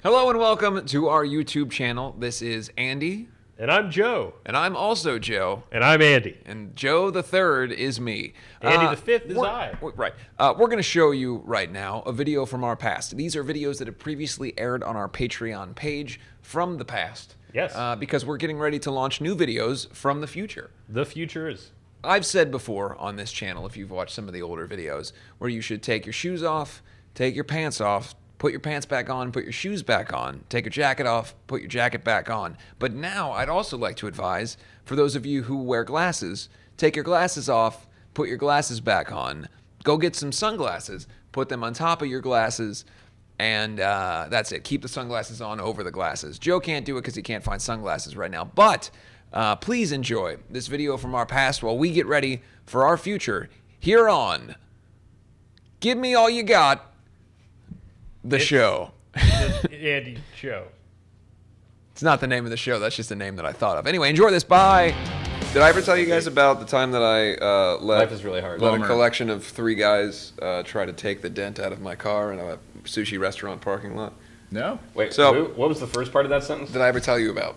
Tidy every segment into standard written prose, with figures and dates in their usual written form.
Hello and welcome to our YouTube channel. This is Andy. And I'm Joe. And I'm also Joe. And I'm Andy. And Joe the third is me. Andy the fifth is I. Right. We're going to show you right now a video from our past. These are videos that have previously aired on our Patreon page from the past. Yes. Because we're getting ready to launch new videos from the future. The future is. I've said before on this channel, if you've watched some of the older videos, where you should take your shoes off, take your pants off, put your pants back on, put your shoes back on, take your jacket off, put your jacket back on. But now I'd also like to advise, for those of you who wear glasses, take your glasses off, put your glasses back on, go get some sunglasses, put them on top of your glasses, and that's it. Keep the sunglasses on over the glasses. Joe can't do it because he can't find sunglasses right now, but please enjoy this video from our past while we get ready for our future here on Give Me All You Got, the show. Andy Show. It's not the name of the show. That's just the name that I thought of. Anyway, enjoy this. Bye. Did I ever tell you guys about the time that I Life is really hard. let a collection of 3 guys try to take the dent out of my car in a sushi restaurant parking lot? No. Wait, So- what was the first part of that sentence? Did I ever tell you about?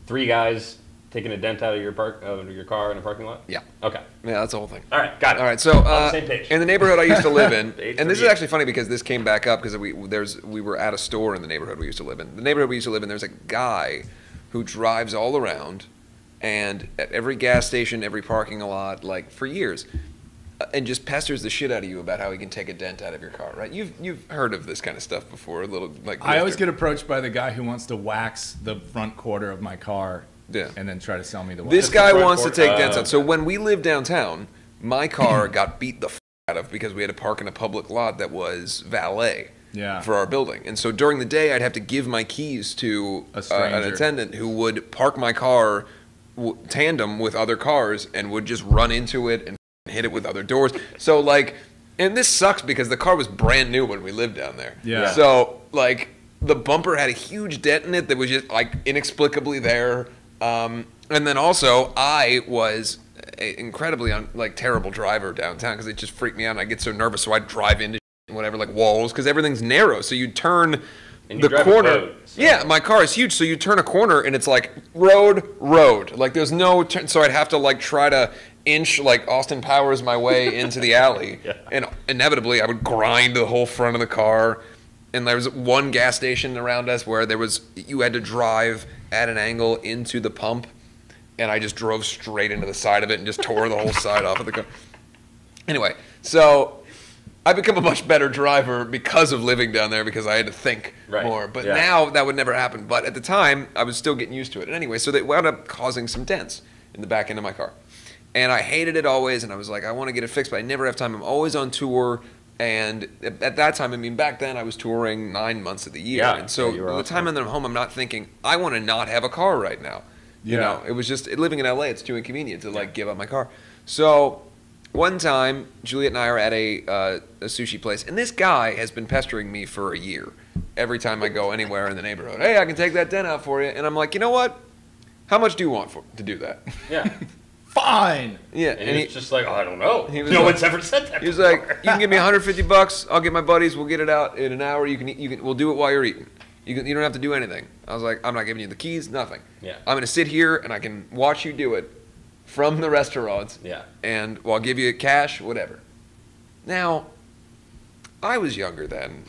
3 guys taking a dent out of your car in a parking lot? Yeah. Okay. Yeah, that's the whole thing. All right, got it. All right, so On the same page. in the neighborhood I used to live in, Page and this is 38. actually funny because this came back up because we were at a store in the neighborhood we used to live in. The neighborhood we used to live in, there's a guy who drives all around, and at every gas station, every parking lot, like for years, and just pesters the shit out of you about how he can take a dent out of your car, right? You've heard of this kind of stuff before, a little like. I always get approached by the guy who wants to wax the front quarter of my car. Yeah. And then try to sell me the wax. This guy front wants to quarter. take dents out. So Okay. when we lived downtown, my car got beat the out of because we had to park in a public lot that was valet for our building. And so during the day, I'd have to give my keys to A stranger. an attendant who would park my car tandem with other cars and would just run into it and hit it with other doors. So like, and this sucks because the car was brand new when we lived down there. Yeah. So like, the bumper had a huge dent in it that was just like inexplicably there. And then also, I was an incredibly terrible driver downtown because it just freaked me out. And I get so nervous, so I'd drive into whatever like walls because everything's narrow. So you turn And you the drive a corner. boat, so- Yeah, my car is huge, so you turn a corner and it's like road. Like there's no turn, so I'd have to like try to inch like Austin Powers my way into the alley, Yeah. and inevitably I would grind the whole front of the car. And there was one gas station around us where you had to drive at an angle into the pump, and I just drove straight into the side of it and just tore the whole side off of the car. Anyway, so I become a much better driver because of living down there because I had to think more. But now that would never happen. But at the time, I was still getting used to it. And anyway, so they wound up causing some dents in the back end of my car. And I hated it always, and I was like, I want to get it fixed, but I never have time. I'm always on tour. And at that time, I mean, back then I was touring 9 months of the year. Yeah, and so yeah, you were the time I'm home, I'm not thinking, I want to not have a car right now. You know, it was just, living in LA, it's too inconvenient to like give up my car. So one time, Juliet and I are at a sushi place, and this guy has been pestering me for a year. Every time I go anywhere in the neighborhood, hey, I can take that dent out for you. And I'm like, you know what? How much do you want to do that? Yeah. Fine. Yeah. And he's just like, oh, I don't know. He was No like- one's ever said that He was before. like, you can give me $150. I'll get my buddies. We'll get it out in an hour. We'll do it while you're eating. You don't have to do anything. I was like, I'm not giving you the keys. Nothing. Yeah. I'm gonna sit here and I can watch you do it from the restaurants. Yeah. And I'll give you cash, whatever. Now, I was younger then.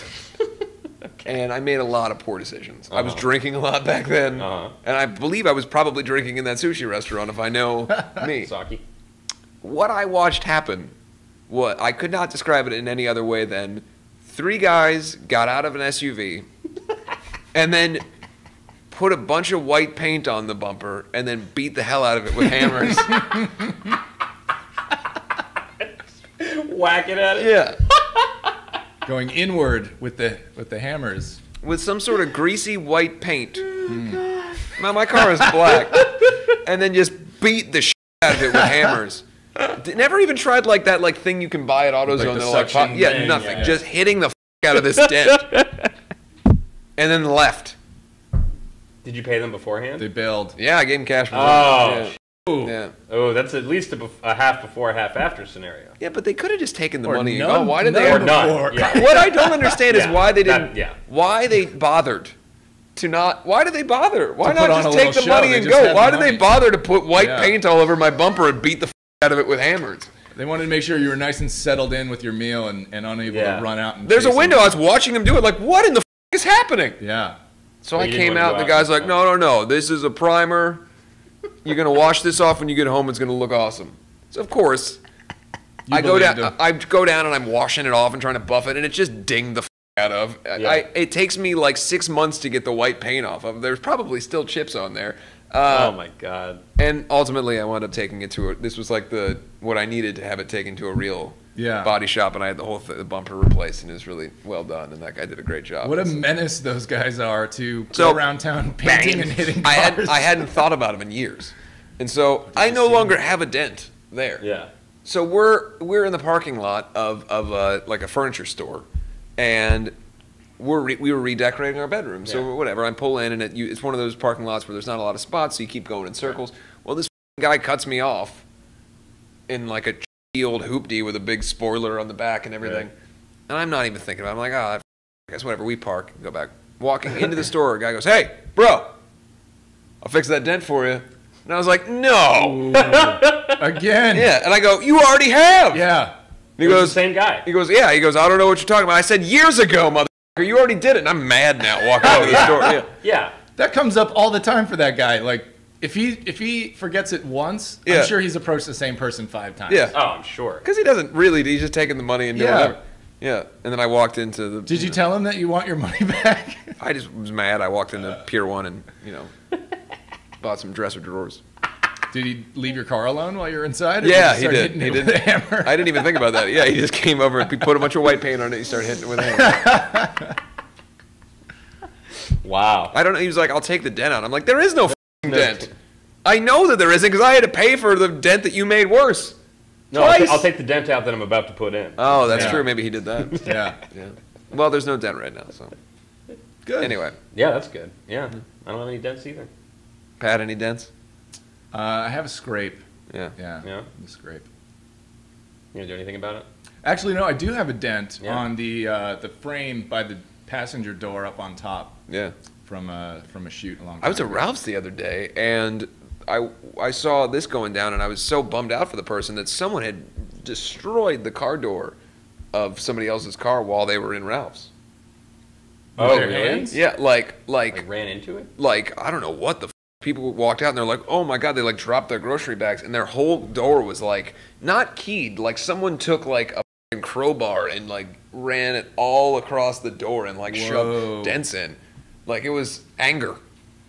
And I made a lot of poor decisions. I was drinking a lot back then. And I believe I was probably drinking in that sushi restaurant if I know me. Sake. What I watched happen, I could not describe it in any other way than 3 guys got out of an SUV and then put a bunch of white paint on the bumper and then beat the hell out of it with hammers. Whack it at it. Yeah. Going inward with the hammers. With some sort of greasy white paint. Now, my car is black. And then just beat the shit out of it with hammers. Never even tried like that thing you can buy at AutoZone. Like the that suction pop. Yeah, thing, nothing. yeah. Just hitting the out of this dent. And then left. Did you pay them beforehand? They bailed. Yeah, I gave him cash. Oh. Yeah. Oh, that's at least a half before, half after scenario. Yeah, but they could have just taken the Or money and none- gone. Why did they? none Or none. before. Yeah. What I don't understand is Yeah, why they didn't. yeah. Why they bothered to not. Why do they bother? Why To not put on just a take little the show. money They and just go? have Why the do they money. bother to put white Yeah. paint all over my bumper and beat the out of it with hammers? They wanted to make sure you were nice and settled in with your meal and unable Yeah. to run out. And There's a chase window. them. I was watching them do it. Like, what in the is happening? Yeah. So Well, I you didn't came wanna out, go and the out guy's like, and no, no, no. This is a primer. You're going to wash this off when you get home. It's going to look awesome. So, of course, You I go believed down. him. I go down and I'm washing it off and trying to buff it, and it just dinged the out of. Yeah. It takes me like 6 months to get the white paint off of. There's probably still chips on there. Oh my god. And ultimately, I wound up taking it to a. This was like what I needed to have it taken to a real body shop, and I had the whole the bumper replaced, and it was really well done. And that guy did a great job. What a menace those guys are to So, go around town painting and hitting I cars. hadn't thought about him in years, and so I no longer have a dent there. Yeah. So we're in the parking lot of like a furniture store, and we were redecorating our bedroom. So Yeah. whatever, I pull in, and it's one of those parking lots where there's not a lot of spots, so you keep going in circles. Well, this guy cuts me off in like a old hoopty with a big spoiler on the back and everything, and I'm not even thinking about it. I'm like, I guess whatever. We park, go back. Walking into the store, a guy goes, "Hey, bro, I'll fix that dent for you." And I was like, "No." Again. Yeah, and I go, "You already have." Yeah. And he It was goes, the same guy. He goes, "Yeah." He goes, "I don't know what you're talking about." I said, "Years ago, motherfucker, you already did it." And I'm mad now, walking out of the store. Yeah. Yeah. That comes up all the time for that guy. Like, if he forgets it once, Yeah. I'm sure he's approached the same person 5 times. Yeah. Oh, I'm sure. Because he doesn't really. He's just taking the money and doing Yeah. whatever. Yeah. And then I walked into the. Did you tell him that you want your money back? I just was mad. I walked into Pier 1 and, bought some dresser drawers. Did he leave your car alone while you were inside? Or Yeah, you he start did. hitting He it did. with a hammer? I didn't even think about that. Yeah, he just came over and he put a bunch of white paint on it. He started hitting it with a hammer. Wow. I don't know. He was like, "I'll take the dent out." I'm like, "There is no dent." I know that there isn't because I had to pay for the dent that you made worse. No, Twice. I'll take the dent out that I'm about to put in. Oh, that's Yeah. true. Maybe he did that. Yeah. Yeah. Well, there's no dent right now, so. Good. Anyway, Yeah, that's good. Yeah. I don't have any dents either. Pat, any dents? I have a scrape. Yeah. Yeah. Yeah. A scrape. You gonna do anything about it? Actually, no, I do have a dent Yeah. on the frame by the passenger door up on top Yeah. from a shoot a long time I was at ago. Ralph's the other day, and I saw this going down, and I was so bummed out for the person that someone had destroyed the car door of somebody else's car while they were in Ralph's. With Oh, their really? hands? Yeah, like Ran into it? I don't know what the people walked out and they're like, "Oh my god!" They like dropped their grocery bags, and their whole door was like not keyed. Like someone took like a f***ing crowbar and like ran it all across the door and like Whoa. shoved dents in. Like it was anger.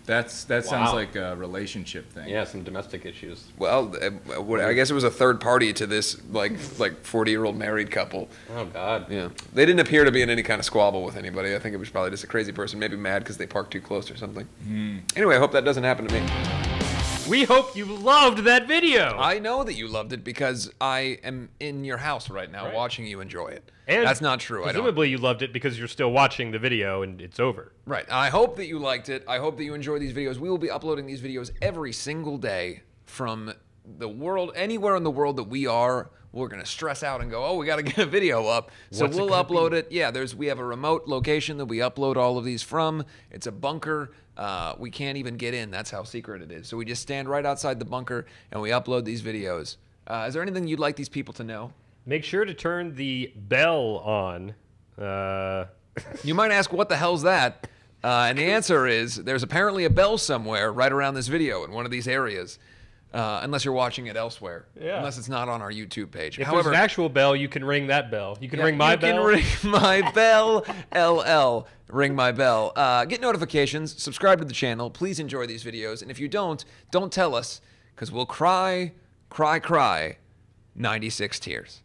That sounds Wow. like a relationship thing. Yeah, some domestic issues. Well, I guess it was a third party to this like 40-year-old married couple. Oh God. Yeah, they didn't appear to be in any kind of squabble with anybody. I think it was probably just a crazy person, maybe mad because they parked too close or something. Anyway, I hope that doesn't happen to me. We hope you loved that video. I know that you loved it because I am in your house right now Right. watching you enjoy it. And That's not true. I don't. Presumably you loved it because you're still watching the video and it's over. Right. I hope that you liked it. I hope that you enjoy these videos. We will be uploading these videos every single day from the world, anywhere in the world that we are. We're going to stress out and go, "Oh, we got to get a video up." So What's it we'll gonna upload it. Yeah, we have a remote location that we upload all of these from. It's a bunker. We can't even get in. That's how secret it is. So we just stand right outside the bunker and we upload these videos. Is there anything you'd like these people to know? Make sure to turn the bell on. You might ask, what the hell's that? And the answer is, there's apparently a bell somewhere right around this video in one of these areas. Unless you're watching it elsewhere. Yeah. Unless it's not on our YouTube page. If However, there's an actual bell, you can ring that bell. You can ring my bell. You can ring my bell, LL. Ring my bell. Get notifications. Subscribe to the channel. Please enjoy these videos. And if you don't tell us, because we'll cry 96 tears.